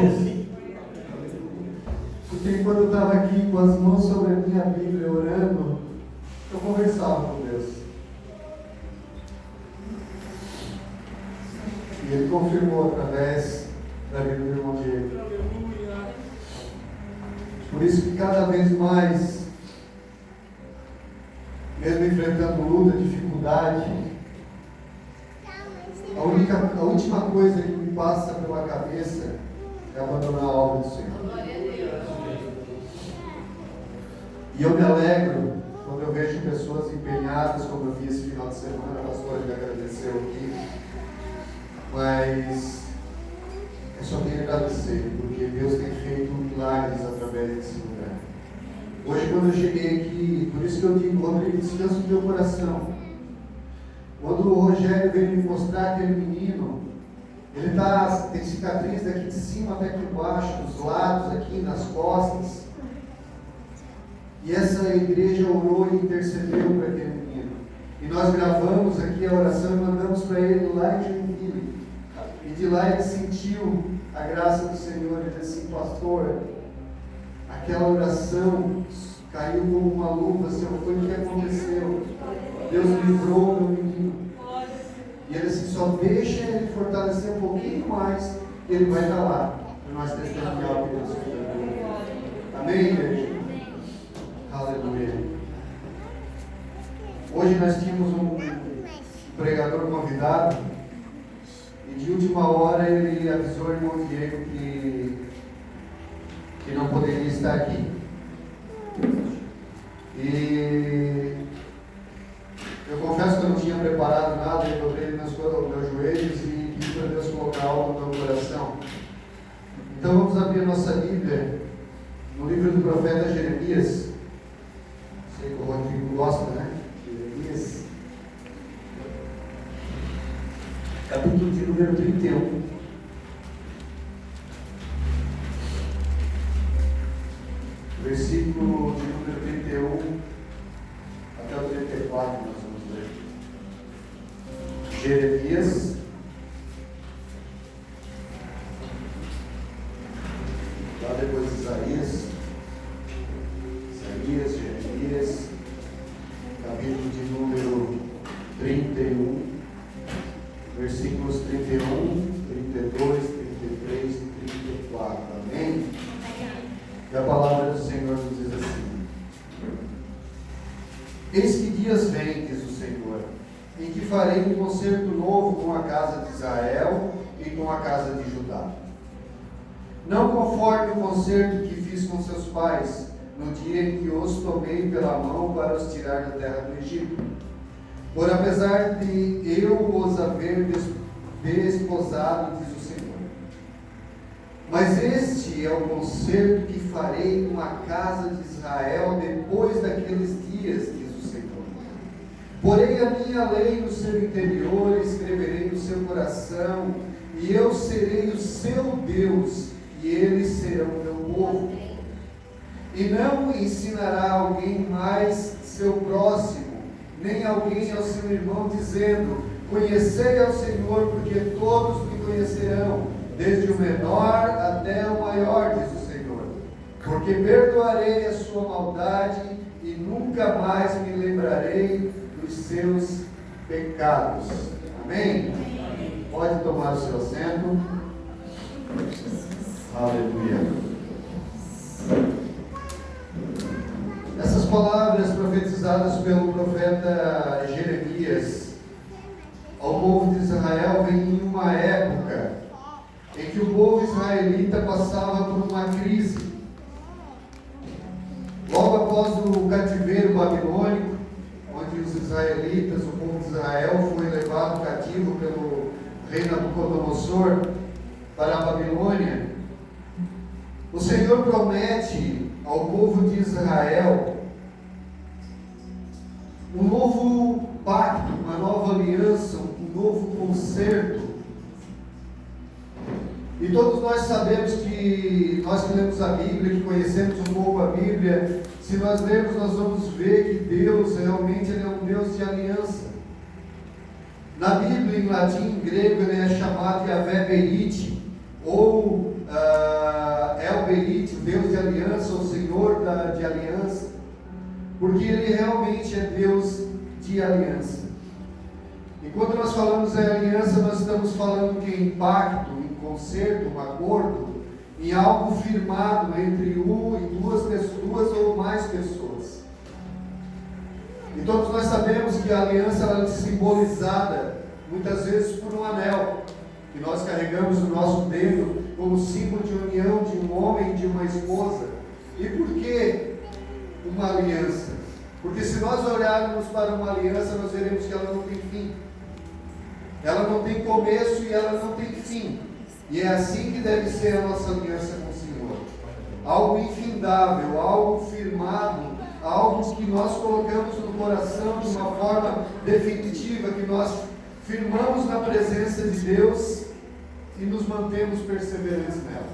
Deus. Porque quando eu estava aqui com as mãos sobre a minha Bíblia orando, eu conversava com Deus. E Ele confirmou através da vida do irmão Diego. Por isso que cada vez mais, mesmo enfrentando luta, dificuldade, a última coisa que me passa pela cabeça é abandonar a obra do Senhor. E eu me alegro quando eu vejo pessoas empenhadas, como eu vi esse final de semana, a pastora me agradeceu aqui. Mas eu só tenho a agradecer, porque Deus tem feito milagres através desse lugar. Hoje, quando eu cheguei aqui, por isso que eu digo, Rodrigo, descansa o teu coração. Quando o Rogério veio me mostrar aquele menino, ele tem cicatriz daqui de cima até aqui embaixo, dos lados, aqui nas costas. E essa igreja orou e intercedeu para aquele menino. E nós gravamos aqui a oração e mandamos para ele lá em Joinville. E de lá ele sentiu a graça do Senhor. Ele disse assim: pastor, aquela oração caiu como uma luva, Senhor, foi o que aconteceu. Deus livrou o meu menino. E ele disse: só deixa ele fortalecer um pouquinho mais, e ele vai estar lá, para nós testemunhar o que Deus fez. Amém, igreja? Aleluia. Hoje nós tínhamos um pregador convidado, e de última hora ele avisou o irmão Diego que não poderia estar aqui. E eu confesso que eu não tinha preparado nada, eu dobrei meus joelhos e pedi para Deus colocar algo no meu coração. Então vamos abrir a nossa Bíblia no livro do profeta Jeremias. Sei que o Rodrigo gosta, né? Jeremias. Capítulo de número 31. Versículo de número 31 até o 34 nós vamos ler. Jeremias, lá depois Isaías, Jeremias, capítulo de número 31, versículos 31, 32, 33 e 34. Amém? E a palavra do Senhor nos diz assim: eis que dias vêm, diz o Senhor, em que farei um concerto novo com a casa de Israel e com a casa de Judá. Não conforme o concerto que fiz com seus pais, no dia em que os tomei pela mão para os tirar da terra do Egito. Por apesar de eu os haver desposado, diz o Senhor. Mas este é o concerto que farei com a casa de Israel depois daqueles dias, diz o Senhor. Porei a minha lei no seu interior, escreverei no seu coração, e eu serei o seu Deus, e eles serão o meu povo. E não ensinará alguém mais seu próximo, nem alguém ao seu irmão, dizendo: conhecei ao Senhor, porque todos me conhecerão, desde o menor até o maior, diz o Senhor. Porque perdoarei a sua maldade e nunca mais me lembrarei dos seus pecados. Amém? Pode tomar o seu assento. Aleluia. Essas palavras profetizadas pelo profeta Jeremias ao povo de Israel vêm em uma época em que o povo israelita passava por uma crise. Logo após o cativeiro babilônico, onde os israelitas, o povo de Israel, foi levado cativo pelo rei Nabucodonosor para a Babilônia, o Senhor promete ao povo de Israel um novo pacto, uma nova aliança, um novo concerto. E todos nós sabemos que, nós que lemos a Bíblia, que conhecemos um pouco a Bíblia, se nós lermos, nós vamos ver que Deus realmente é um Deus de aliança. Na Bíblia, em latim e grego, ele é chamado de Yahvé Berite, ou aliança, o Senhor de aliança, porque Ele realmente é Deus de aliança. E quando nós falamos em aliança, nós estamos falando de impacto, em concerto, um acordo, em algo firmado entre duas ou mais pessoas. E todos nós sabemos que a aliança ela é simbolizada muitas vezes por um anel, que nós carregamos no nosso dedo como símbolo de união de um homem e de uma esposa. E por que uma aliança? Porque se nós olharmos para uma aliança, nós veremos que ela não tem fim. Ela não tem começo e ela não tem fim. E é assim que deve ser a nossa aliança com o Senhor. Algo infindável, algo firmado, algo que nós colocamos no coração de uma forma definitiva, que nós firmamos na presença de Deus e nos mantemos perseverantes nela.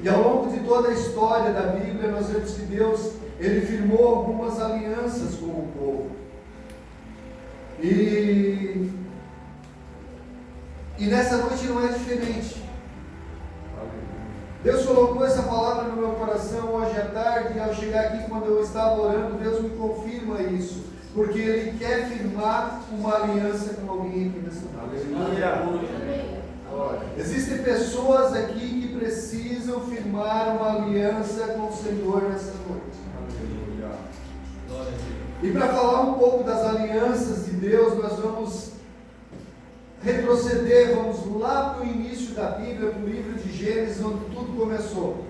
E ao longo de toda a história da Bíblia, nós vemos que Deus, Ele firmou algumas alianças com o povo. E nessa noite não é diferente. Deus colocou essa palavra no meu coração hoje à tarde, e ao chegar aqui, quando eu estava orando, Deus me confirma isso, porque Ele quer firmar uma aliança com alguém aqui nessa noite. Existem pessoas aqui que precisam firmar uma aliança com o Senhor nessa noite. E para falar um pouco das alianças de Deus, nós vamos retroceder, vamos lá para o início da Bíblia, para o livro de Gênesis, onde tudo começou.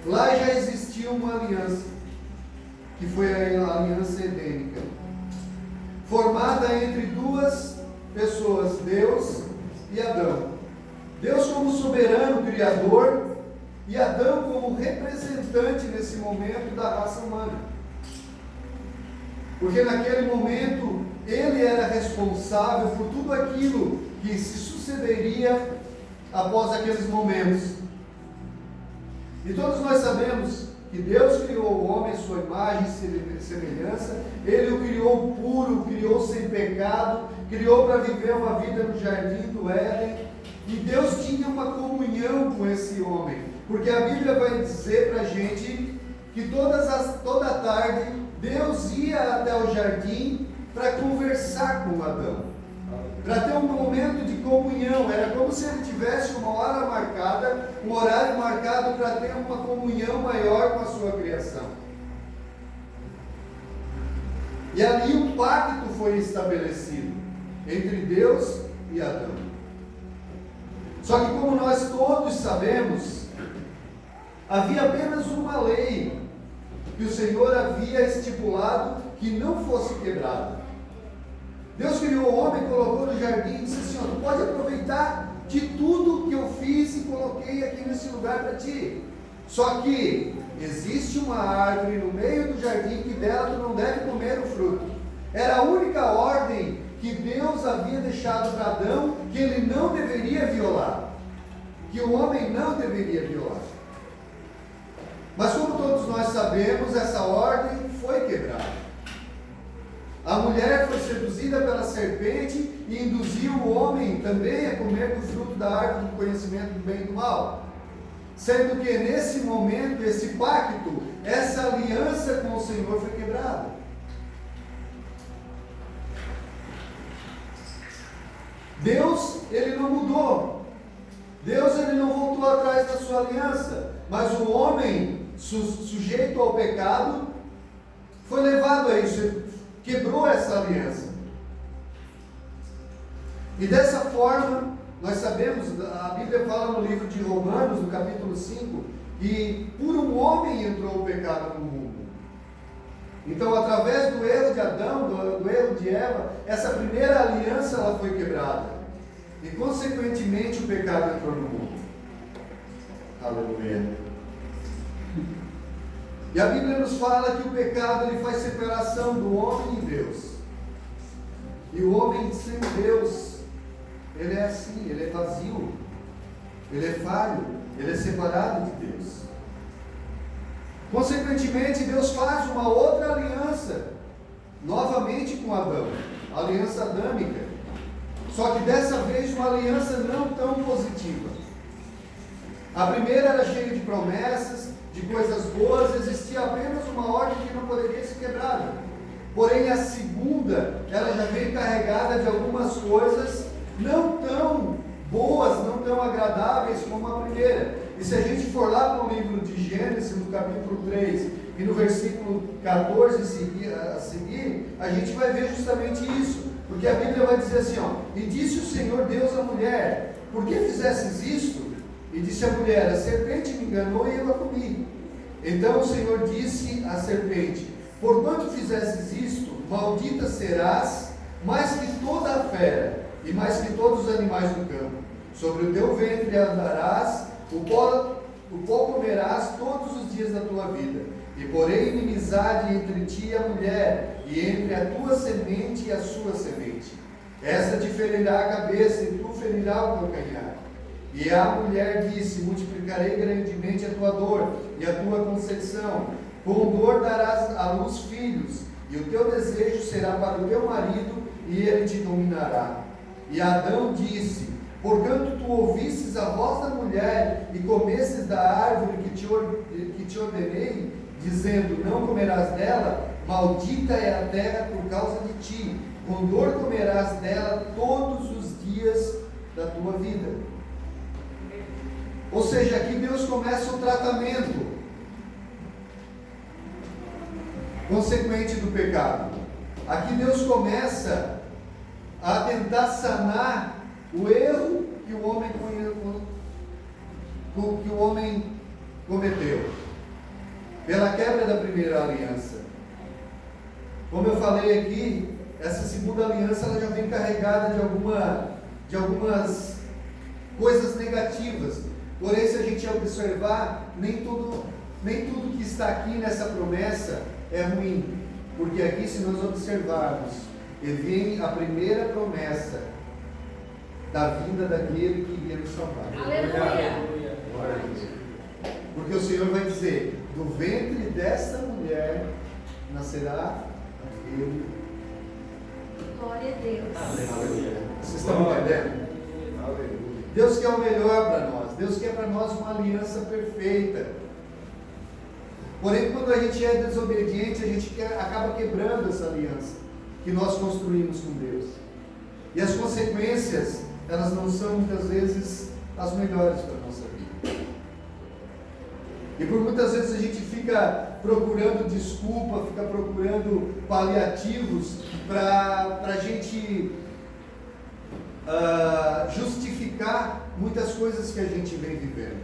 Lá já existia uma aliança, que foi a aliança edênica, formada entre duas pessoas, Deus e Adão. Deus como soberano criador e Adão como representante nesse momento da raça humana. Porque naquele momento ele era responsável por tudo aquilo que se sucederia após aqueles momentos. E todos nós sabemos que Deus criou o homem à sua imagem e semelhança. Ele o criou puro, criou sem pecado, criou para viver uma vida no jardim do Éden. E Deus tinha uma comunhão com esse homem, porque a Bíblia vai dizer para a gente que toda tarde Deus ia até o jardim para conversar com Adão, para ter um momento de comunhão. Era como se ele tivesse uma hora marcada, um horário marcado para ter uma comunhão maior com a sua criação. E ali um pacto foi estabelecido entre Deus e Adão. Só que, como nós todos sabemos, havia apenas uma lei que o Senhor havia estipulado que não fosse quebrada. Deus criou o homem, colocou no jardim e disse assim: tu pode aproveitar de tudo que eu fiz e coloquei aqui nesse lugar para ti. Só que existe uma árvore no meio do jardim que dela tu não deve comer o fruto. Era a única ordem que Deus havia deixado para Adão, que ele não deveria violar, que o homem não deveria violar. Mas como todos nós sabemos, essa ordem foi quebrada. A mulher foi seduzida pela serpente e induziu o homem também a comer do fruto da árvore do conhecimento do bem e do mal. Sendo que nesse momento, esse pacto, essa aliança com o Senhor foi quebrada. Deus, ele não mudou. Deus, ele não voltou atrás da sua aliança. Mas o homem, sujeito ao pecado, foi levado a isso. Ele quebrou essa aliança. E dessa forma, nós sabemos, a Bíblia fala no livro de Romanos, no capítulo 5, que por um homem entrou o pecado no mundo. Então, através do erro de Adão, do erro de Eva, essa primeira aliança ela foi quebrada. E, consequentemente, o pecado entrou no mundo. Aleluia. E a Bíblia nos fala que o pecado ele faz separação do homem e Deus. E o homem sem Deus, ele é assim, ele é vazio, ele é falho, ele é separado de Deus. Consequentemente, Deus faz uma outra aliança, novamente com Adão, a aliança adâmica. Só que dessa vez uma aliança não tão positiva. A primeira era cheia de promessas, de coisas boas, existia apenas uma ordem que não poderia ser quebrada. Porém, a segunda, ela já veio carregada de algumas coisas não tão boas, não tão agradáveis como a primeira. E se a gente for lá para o livro de Gênesis, no capítulo 3, e no versículo 14 a seguir, a gente vai ver justamente isso. Porque a Bíblia vai dizer assim, ó: e disse o Senhor Deus à mulher: por que fizesses isto? E disse a mulher: a serpente me enganou e eu a comi. Então o Senhor disse à serpente: porquanto fizesses isto, maldita serás mais que toda a fera, e mais que todos os animais do campo. Sobre o teu ventre andarás, o pó comerás todos os dias da tua vida. E porém inimizade entre ti e a mulher, e entre a tua semente e a sua semente. Esta te ferirá a cabeça, e tu ferirá o calcanhar. E a mulher disse: multiplicarei grandemente a tua dor e a tua concepção. Com dor darás à luz filhos, e o teu desejo será para o teu marido, e ele te dominará. E Adão disse: porquanto tu ouvistes a voz da mulher, e comestes da árvore que te ordenei, dizendo: não comerás dela, maldita é a terra por causa de ti, com dor comerás dela todos os dias da tua vida. Ou seja, aqui Deus começa o tratamento consequente do pecado. Aqui Deus começa a tentar sanar o erro que o homem cometeu pela quebra da primeira aliança. Como eu falei aqui, essa segunda aliança ela já vem carregada de algumas coisas negativas. Porém, se a gente observar, nem tudo que está aqui nessa promessa é ruim, porque aqui, se nós observarmos, vem a primeira promessa da vinda daquele que iria nos salvar. Aleluia! Porque o Senhor vai dizer: do ventre desta mulher nascerá aquele. Glória a Deus. Aleluia. Vocês estão entendendo? Aleluia. Deus quer o melhor para nós. Deus quer para nós uma aliança perfeita. Porém, quando a gente é desobediente, a gente acaba quebrando essa aliança que nós construímos com Deus. E as consequências, elas não são muitas vezes as melhores para a nossa vida. E por muitas vezes a gente fica procurando desculpa, fica procurando paliativos para a gente justificar muitas coisas que a gente vem vivendo.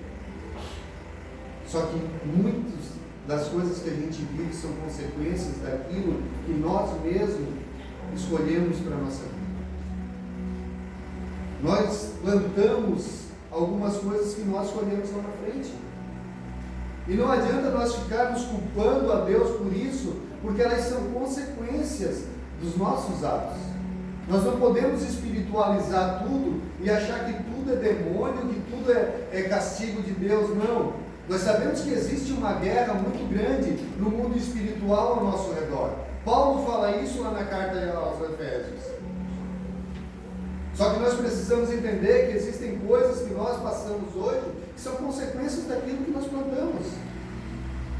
Só que muitas das coisas que a gente vive são consequências daquilo que nós mesmos escolhemos para a nossa vida. Nós plantamos algumas coisas que nós escolhemos lá na frente. E não adianta nós ficarmos culpando a Deus por isso, porque elas são consequências dos nossos atos. Nós não podemos espiritualizar tudo e achar que tudo é demônio, que tudo é castigo de Deus. Não. Nós sabemos que existe uma guerra muito grande no mundo espiritual ao nosso redor. Paulo fala isso lá na carta aos Efésios. Só que nós precisamos entender que existem coisas que nós passamos hoje que são consequências daquilo que nós plantamos.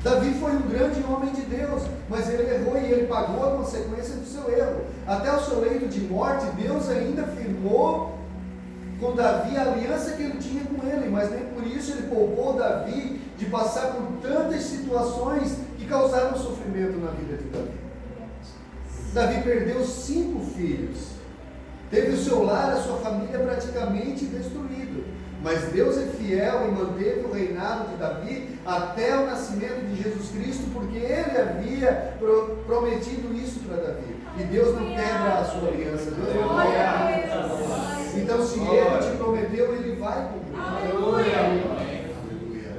Davi foi um grande homem de Deus, mas ele errou e ele pagou a consequência do seu erro. Até o seu leito de morte, Deus ainda firmou com Davi a aliança que ele tinha com ele, mas nem por isso ele poupou Davi de passar por tantas situações que causaram sofrimento na vida de Davi. Davi perdeu 5 filhos, teve o seu lar, a sua família praticamente destruído. Mas Deus é fiel e manteve o reinado de Davi até o nascimento de Jesus Cristo, porque Ele havia prometido isso para Davi. E Deus não quebra a sua aliança. Deus não quebra. Então, se Ele te prometeu, Ele vai cumprir. Aleluia. Aleluia.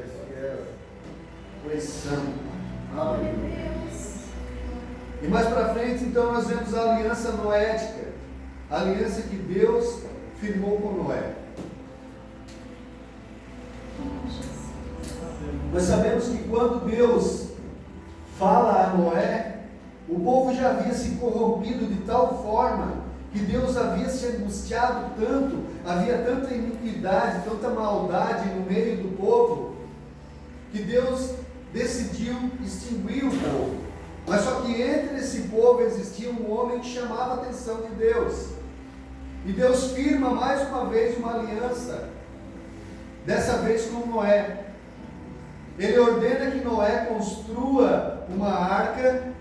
Coesão. Aleluia. E mais para frente, então, nós vemos a aliança noética, a aliança que Deus firmou com Noé. Nós sabemos que quando Deus fala a Noé, o povo já havia se corrompido de tal forma que Deus havia se angustiado tanto, havia tanta iniquidade, tanta maldade no meio do povo, que Deus decidiu extinguir o povo. Mas só que entre esse povo existia um homem que chamava a atenção de Deus. E Deus firma mais uma vez uma aliança, dessa vez com Noé. Ele ordena que Noé construa uma arca,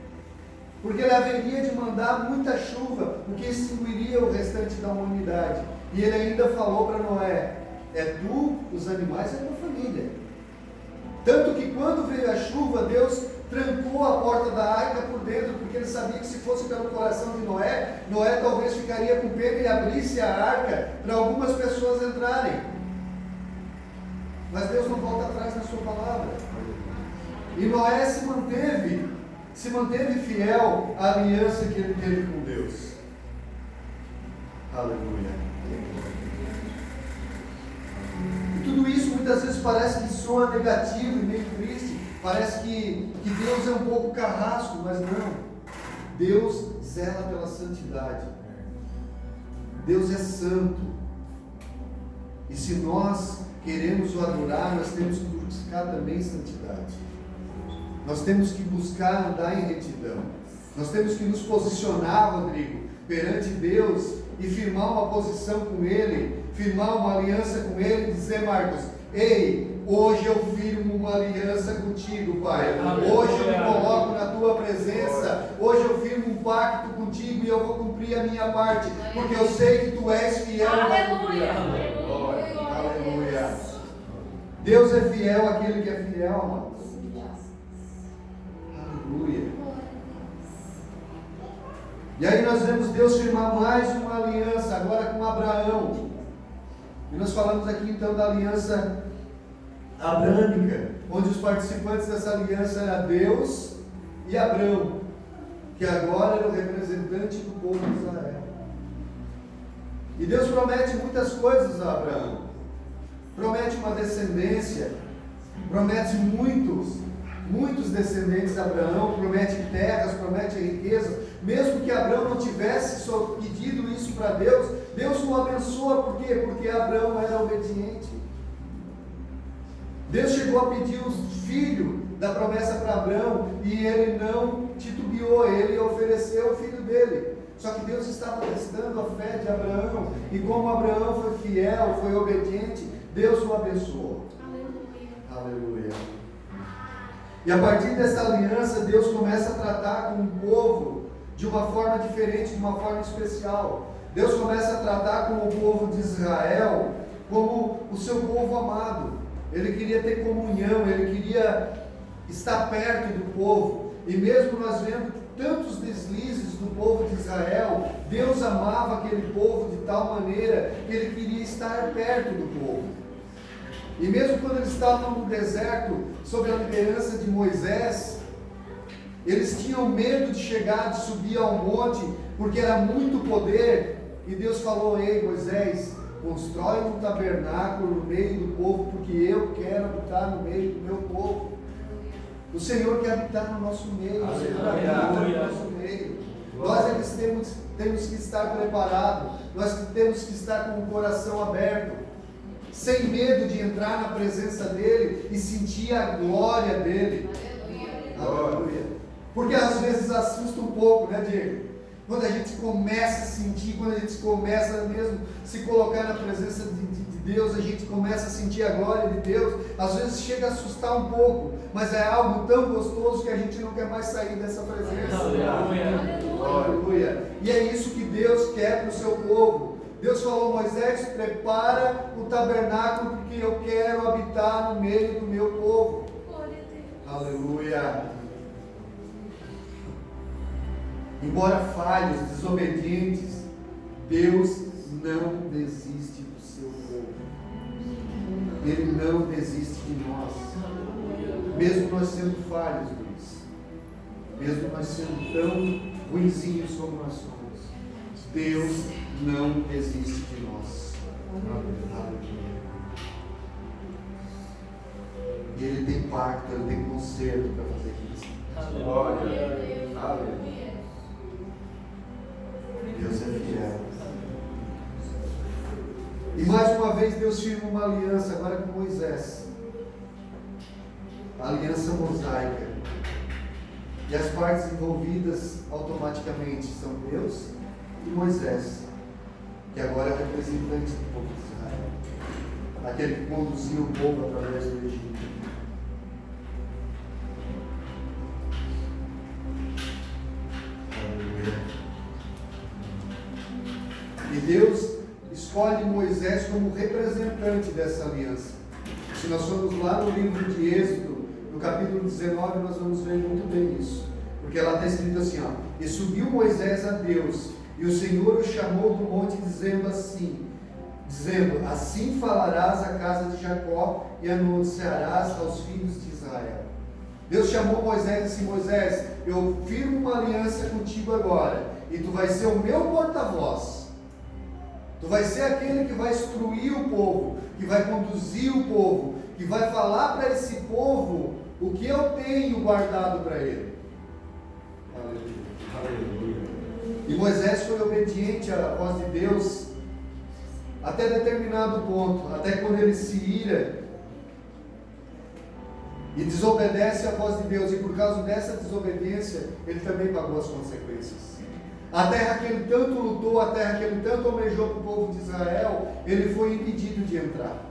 porque ele haveria de mandar muita chuva, o que extinguiria o restante da humanidade. E ele ainda falou para Noé: é tu, os animais e a tua família. Tanto que quando veio a chuva, Deus trancou a porta da arca por dentro, porque ele sabia que se fosse pelo coração de Noé, Noé talvez ficaria com pena e abrisse a arca para algumas pessoas entrarem. Mas Deus não volta atrás na sua palavra. E Noé se manteve fiel à aliança que ele teve com Deus. Aleluia. E tudo isso muitas vezes parece que soa negativo e meio triste. Parece que Deus é um pouco carrasco, mas não. Deus zela pela santidade. Deus é santo. E se nós queremos o adorar, nós temos que buscar também santidade. Nós temos que buscar andar em retidão. Nós temos que nos posicionar, Rodrigo, perante Deus e firmar uma posição com Ele, firmar uma aliança com Ele e dizer: Marcos, ei, hoje eu firmo uma aliança contigo, Pai. Hoje eu me coloco na Tua presença. Hoje eu firmo um pacto contigo e eu vou cumprir a minha parte, porque eu sei que Tu és fiel. Aleluia. Aleluia. Deus é fiel àquele que é fiel, amados. Aleluia. E aí nós vemos Deus firmar mais uma aliança, agora com Abraão. E nós falamos aqui então da aliança abrâmica, onde os participantes dessa aliança eram Deus e Abrão, que agora era o representante do povo de Israel. E Deus promete muitas coisas a Abraão. Promete uma descendência, promete muitos descendentes de Abraão, promete terras, promete riqueza. Mesmo que Abraão não tivesse pedido isso para Deus, Deus o abençoa. Por quê? Porque Abraão era obediente. Deus chegou a pedir o filho da promessa para Abraão e ele não titubeou, ele ofereceu o filho dele. Só que Deus estava testando a fé de Abraão, e como Abraão foi fiel, foi obediente, Deus o abençoou. Aleluia. E a partir dessa aliança, Deus começa a tratar com o povo de uma forma diferente, de uma forma especial. Deus começa a tratar com o povo de Israel como o seu povo amado. Ele queria ter comunhão, ele queria estar perto do povo. E mesmo nós vendo tantos deslizes do povo de Israel, Deus amava aquele povo de tal maneira que ele queria estar perto do povo. E mesmo quando eles estavam no deserto, sob a liderança de Moisés, eles tinham medo de chegar, de subir ao monte, porque era muito poder. E Deus falou: ei, Moisés, constrói um tabernáculo no meio do povo, porque eu quero habitar no meio do meu povo. O Senhor quer habitar no nosso meio, o Senhor habita no nosso meio. Nós é que temos que estar preparados, nós temos que estar com o coração aberto, sem medo de entrar na presença dEle e sentir a glória dEle. Aleluia. Porque às vezes assusta um pouco, né, Diego? Quando a gente começa a sentir, quando a gente começa mesmo a se colocar na presença de Deus, a gente começa a sentir a glória de Deus. Às vezes chega a assustar um pouco, mas é algo tão gostoso que a gente não quer mais sair dessa presença. Aleluia. E é isso que Deus quer para o seu povo. Deus falou: Moisés, prepara o tabernáculo, porque eu quero habitar no meio do meu povo. Aleluia. Embora falhos, desobedientes, Deus não desiste do seu povo. Ele não desiste de nós. Mesmo nós sendo falhos, Luiz. Mesmo nós sendo tão ruinzinhos como nós somos, Deus não desiste de nós. Aleluia. E Ele tem pacto, Ele tem conserto para fazer isso. Glória. Aleluia. Deus é fiel. E mais uma vez Deus firma uma aliança agora com Moisés. a aliança mosaica. E as partes envolvidas automaticamente são Deus e Moisés, que agora é representante do povo de Israel, aquele que conduziu o povo através do Egito. E Deus escolhe Moisés como representante dessa aliança. Se nós formos lá no livro de Êxodo, no capítulo 19, nós vamos ver muito bem isso. Porque lá está escrito assim, ó: e subiu Moisés a Deus, e o Senhor o chamou do monte, dizendo, assim falarás à casa de Jacó e anunciarás aos filhos de Israel. Deus chamou Moisés e disse: Moisés, eu firmo uma aliança contigo agora, e tu vais ser o meu porta-voz. Tu vais ser aquele que vai instruir o povo, que vai conduzir o povo, que vai falar para esse povo o que eu tenho guardado para ele. Aleluia. E Moisés foi obediente à voz de Deus até determinado ponto, até quando ele se ira e desobedece à voz de Deus, e por causa dessa desobediência ele também pagou as consequências. A terra que ele tanto lutou, a terra que ele tanto almejou para o povo de Israel, ele foi impedido de entrar.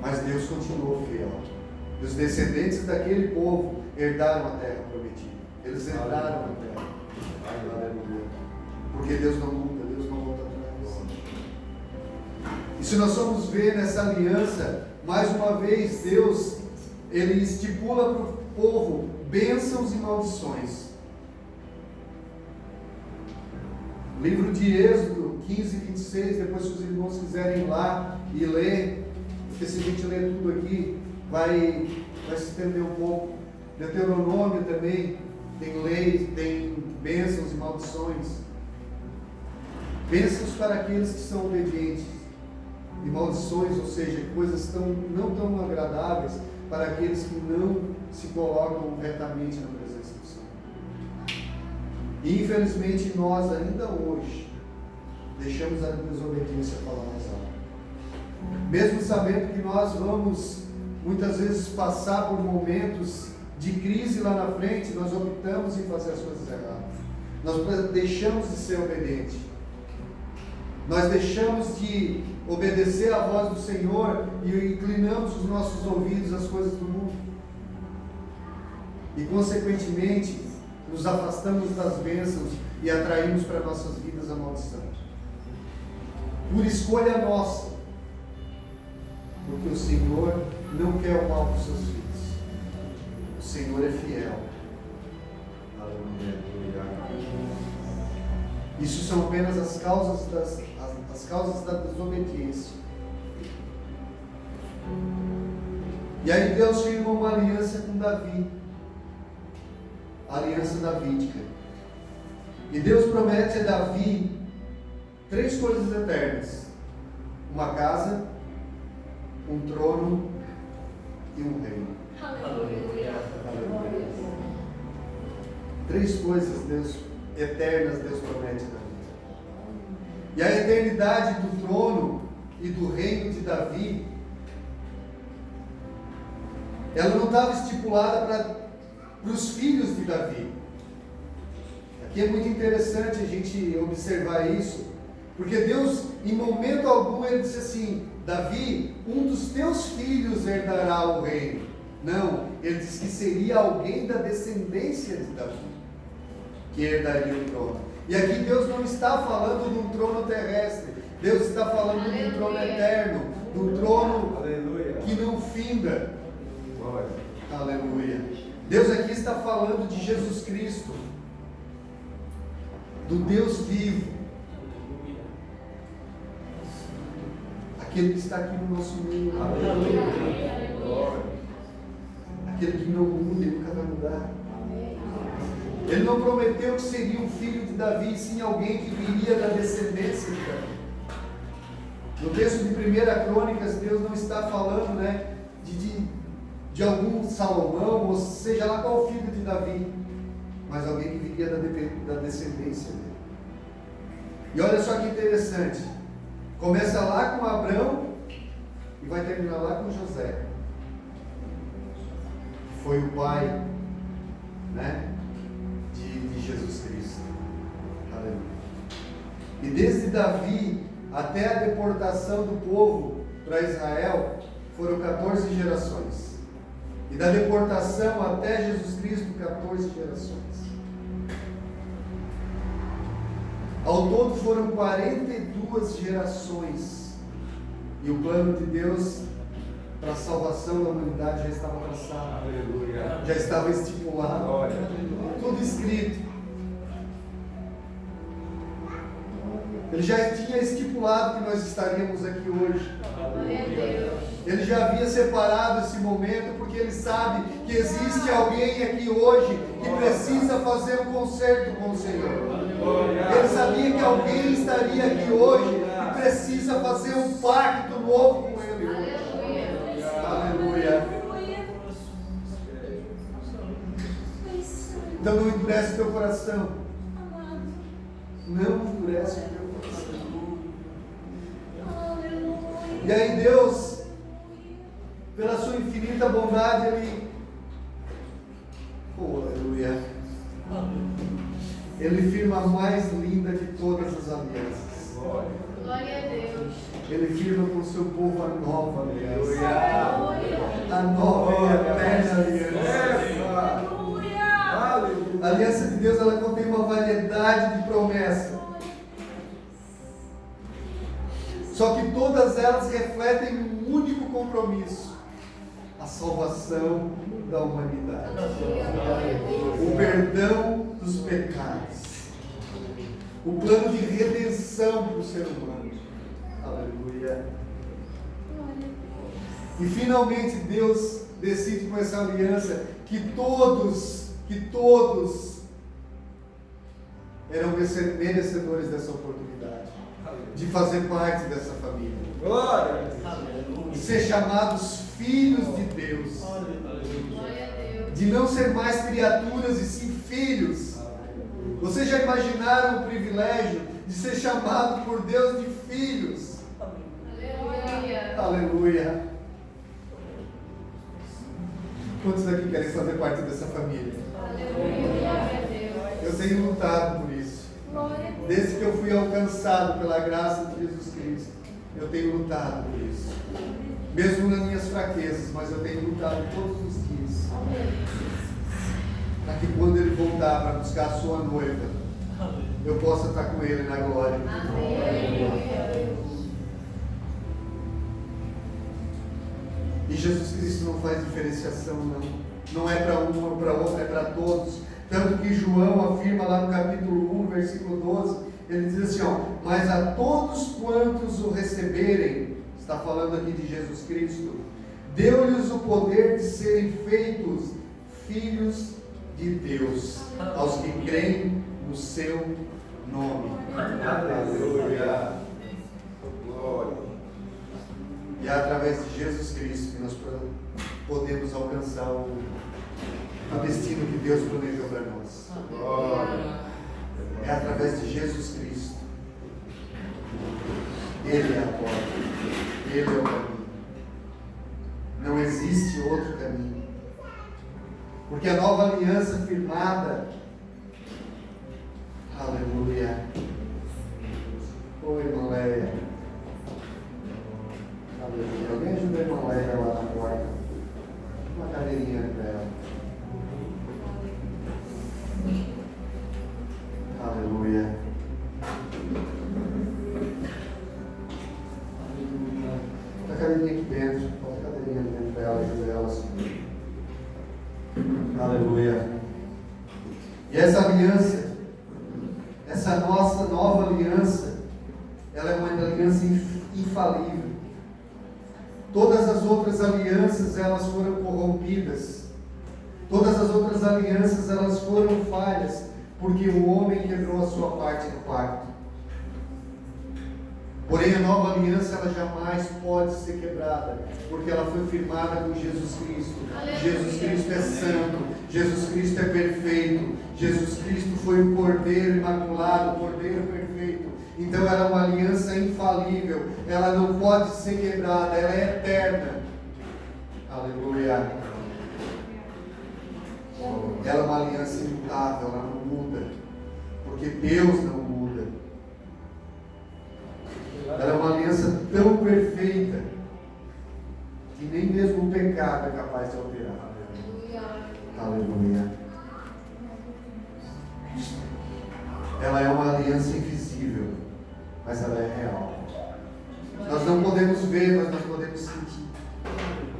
Mas Deus continuou fiel. E os descendentes daquele povo herdaram a terra prometida. Eles herdaram a terra. Aleluia. Porque Deus não muda, Deus não volta atrás. E se nós formos ver nessa aliança, mais uma vez Deus, ele estipula para o povo bênçãos e maldições. Livro de Êxodo 15, 26, depois se os irmãos quiserem ir lá e ler, porque se a gente ler tudo aqui, vai se estender um pouco. Deuteronômio também tem leis, tem bênçãos e maldições. Bênçãos para aqueles que são obedientes, e maldições, ou seja, coisas não tão agradáveis para aqueles que não se colocam retamente na presença do Senhor. E infelizmente nós ainda hoje deixamos a desobediência falar mais alto. Mesmo sabendo que nós vamos muitas vezes passar por momentos de crise lá na frente, nós optamos em fazer as coisas erradas. Nós deixamos de ser obedientes. Nós deixamos de obedecer à voz do Senhor e inclinamos os nossos ouvidos às coisas do mundo. E consequentemente, nos afastamos das bênçãos e atraímos para nossas vidas a maldição. Por escolha nossa. Porque o Senhor não quer o mal para os seus filhos. O Senhor é fiel. Aleluia. Isso são apenas as causas da desobediência. E aí Deus firma uma aliança com Davi. A aliança davídica. E Deus promete a Davi 3 coisas eternas: uma casa, um trono e um reino. Aleluia. 3 coisas eternas Deus promete a Davi. E a eternidade do trono e do reino de Davi, ela não estava estipulada para os filhos de Davi. Aqui é muito interessante a gente observar isso, porque Deus, em momento algum, ele disse assim: Davi, um dos teus filhos herdará o reino. Não, ele disse que seria alguém da descendência de Davi que herdaria o trono. E aqui Deus não está falando de um trono terrestre, Deus está falando de um trono eterno, de um trono que não finda. Aleluia. Deus aqui está falando de Jesus Cristo, do Deus vivo, aquele que está aqui no nosso meio. Aquele que não muda e nunca vai mudar. Ele não prometeu que seria um filho de Davi, sim alguém que viria da descendência de Davi. No texto de 1 Crônicas, Deus não está falando, de algum Salomão, ou seja lá qual filho de Davi, mas alguém que viria da descendência dele. E olha só que interessante, começa lá com Abrão e vai terminar lá com José. foi o pai, né, de Jesus Cristo. Aleluia. E desde Davi até a deportação do povo para Israel, foram 14 gerações. E da deportação até Jesus Cristo, 14 gerações. Ao todo foram 42 gerações. E o plano de Deus para a salvação da humanidade já estava traçado. Aleluia. Já estava estipulado. Glória. Tudo escrito. Ele já tinha estipulado que nós estaríamos aqui hoje. Ele já havia separado esse momento, porque Ele sabe que existe alguém aqui hoje que precisa fazer um concerto com o Senhor. Ele sabia que alguém estaria aqui hoje e precisa fazer um pacto novo com Ele hoje. Aleluia. Então não endurece teu coração. Não endurece o teu coração. E aí Deus, pela sua infinita bondade, Ele, aleluia, Ele firma a mais linda de todas as alianças. Glória a Deus. Ele firma com o seu povo a nova aliança. Aleluia. A nova e eterna aliança. A aliança de Deus, ela contém uma variedade de promessas. Só que todas elas refletem um único compromisso: a salvação da humanidade, o perdão dos pecados, o plano de redenção para o ser humano. Aleluia. E finalmente Deus decide com essa aliança que todos eram merecedores dessa oportunidade de fazer parte dessa família. Glória. De ser chamados filhos de Deus. Glória a Deus. De não ser mais criaturas e sim filhos. Vocês já imaginaram o privilégio de ser chamado por Deus de filhos? Aleluia. Aleluia. Quantos daqui querem fazer parte dessa família? Aleluia. Glória a Deus. Eu tenho lutado por isso. Glória a Deus. Desde que eu fui alcançado pela graça de Jesus Cristo, eu tenho lutado por isso. Mesmo nas minhas fraquezas, mas eu tenho lutado todos os dias. Para que quando Ele voltar para buscar a sua noiva, eu possa estar com Ele na glória. Amém. E Jesus Cristo não faz diferenciação, não. Não é para um ou para outro, é para todos. Tanto que João afirma lá no capítulo 1, versículo 12, ele diz assim, ó: mas a todos quantos o receberem, está falando aqui de Jesus Cristo, deu-lhes o poder de serem feitos filhos de Deus, aos que creem no seu nome. Aleluia. Glória. E é através de Jesus Cristo que nós podemos alcançar o destino que Deus planejou para nós. Glória. É através de Jesus Cristo. Ele é a porta. Ele é o caminho. Não existe outro caminho. Porque a nova aliança firmada, aleluia. Oi, irmã Leia. Aleluia. Alguém ajuda a irmã Leia lá na porta? Uma cadeirinha para ela. Aleluia. Bota a cadeirinha aqui dentro. Bota a cadeirinha dentro para ela, ajuda elas. Aleluia. E essa aliança, essa nossa nova aliança, ela é uma aliança infalível. Todas as outras alianças, elas foram corrompidas. Todas as outras alianças, elas foram falhas, porque o homem quebrou a sua parte no pacto. Porém, a nova aliança, ela jamais pode ser quebrada, porque ela foi firmada com Jesus Cristo. Jesus Cristo é santo, Jesus Cristo é perfeito, Jesus Cristo foi o Cordeiro imaculado, o Cordeiro perfeito. Então ela é uma aliança infalível, ela não pode ser quebrada, ela é eterna. Aleluia. Ela é uma aliança imutável, ela não muda. Porque Deus não muda. Ela é uma aliança tão perfeita que nem mesmo o pecado é capaz de alterar. Aleluia. Ela é uma aliança invisível, mas ela é real. Nós não podemos ver, mas nós podemos sentir.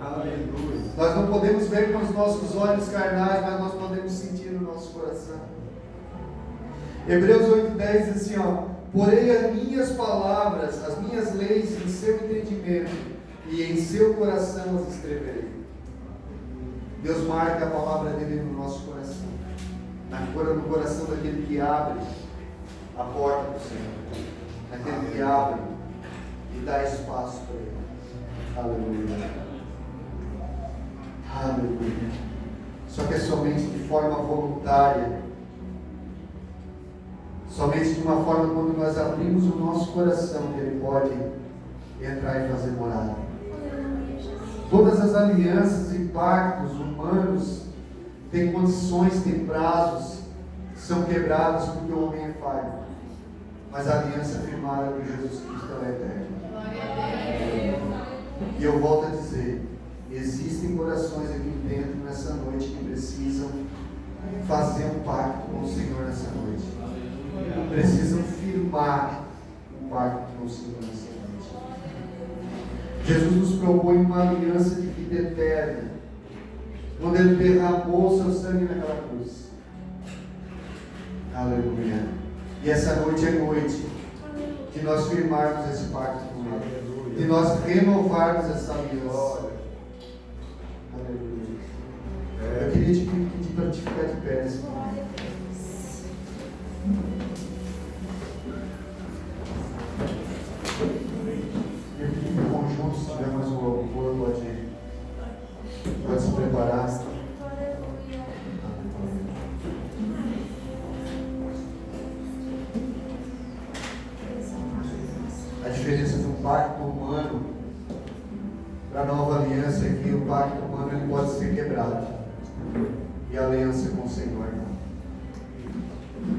Aleluia. Nós não podemos ver com os nossos olhos carnais, mas nós podemos sentir no nosso coração. Hebreus 8:10 diz assim, ó: porém as minhas palavras, as minhas leis em seu entendimento e em seu coração as escreverei. Deus marca a palavra dele no nosso coração, no coração daquele que abre a porta do Senhor, daquele que abre e dá espaço para ele. Aleluia. Aleluia. Só que é somente de forma voluntária, somente de uma forma quando nós abrimos o nosso coração que ele pode entrar e fazer morada. Todas as alianças e pactos humanos têm condições, têm prazos, são quebrados porque o homem é falho. Mas a aliança firmada por Jesus Cristo ela é eterna. E eu volto a dizer, existem corações aqui dentro nessa noite que precisam fazer um pacto com o Senhor nessa noite. Precisam firmar um pacto com o Senhor nessa noite. Jesus nos propõe uma aliança de vida eterna, quando Ele derramou o seu sangue naquela cruz. Aleluia. E essa noite é noite de nós firmarmos esse pacto com Ele, de nós renovarmos essa aliança. Aleluia. Eu queria te pedir para te ficar de pé nesse momento. Eu queria que o conjunto, se tiver mais um louvor, pode se preparar. A diferença do pacto humano para a nova aliança é que o pacto humano ele pode ser quebrado e a aliança com o Senhor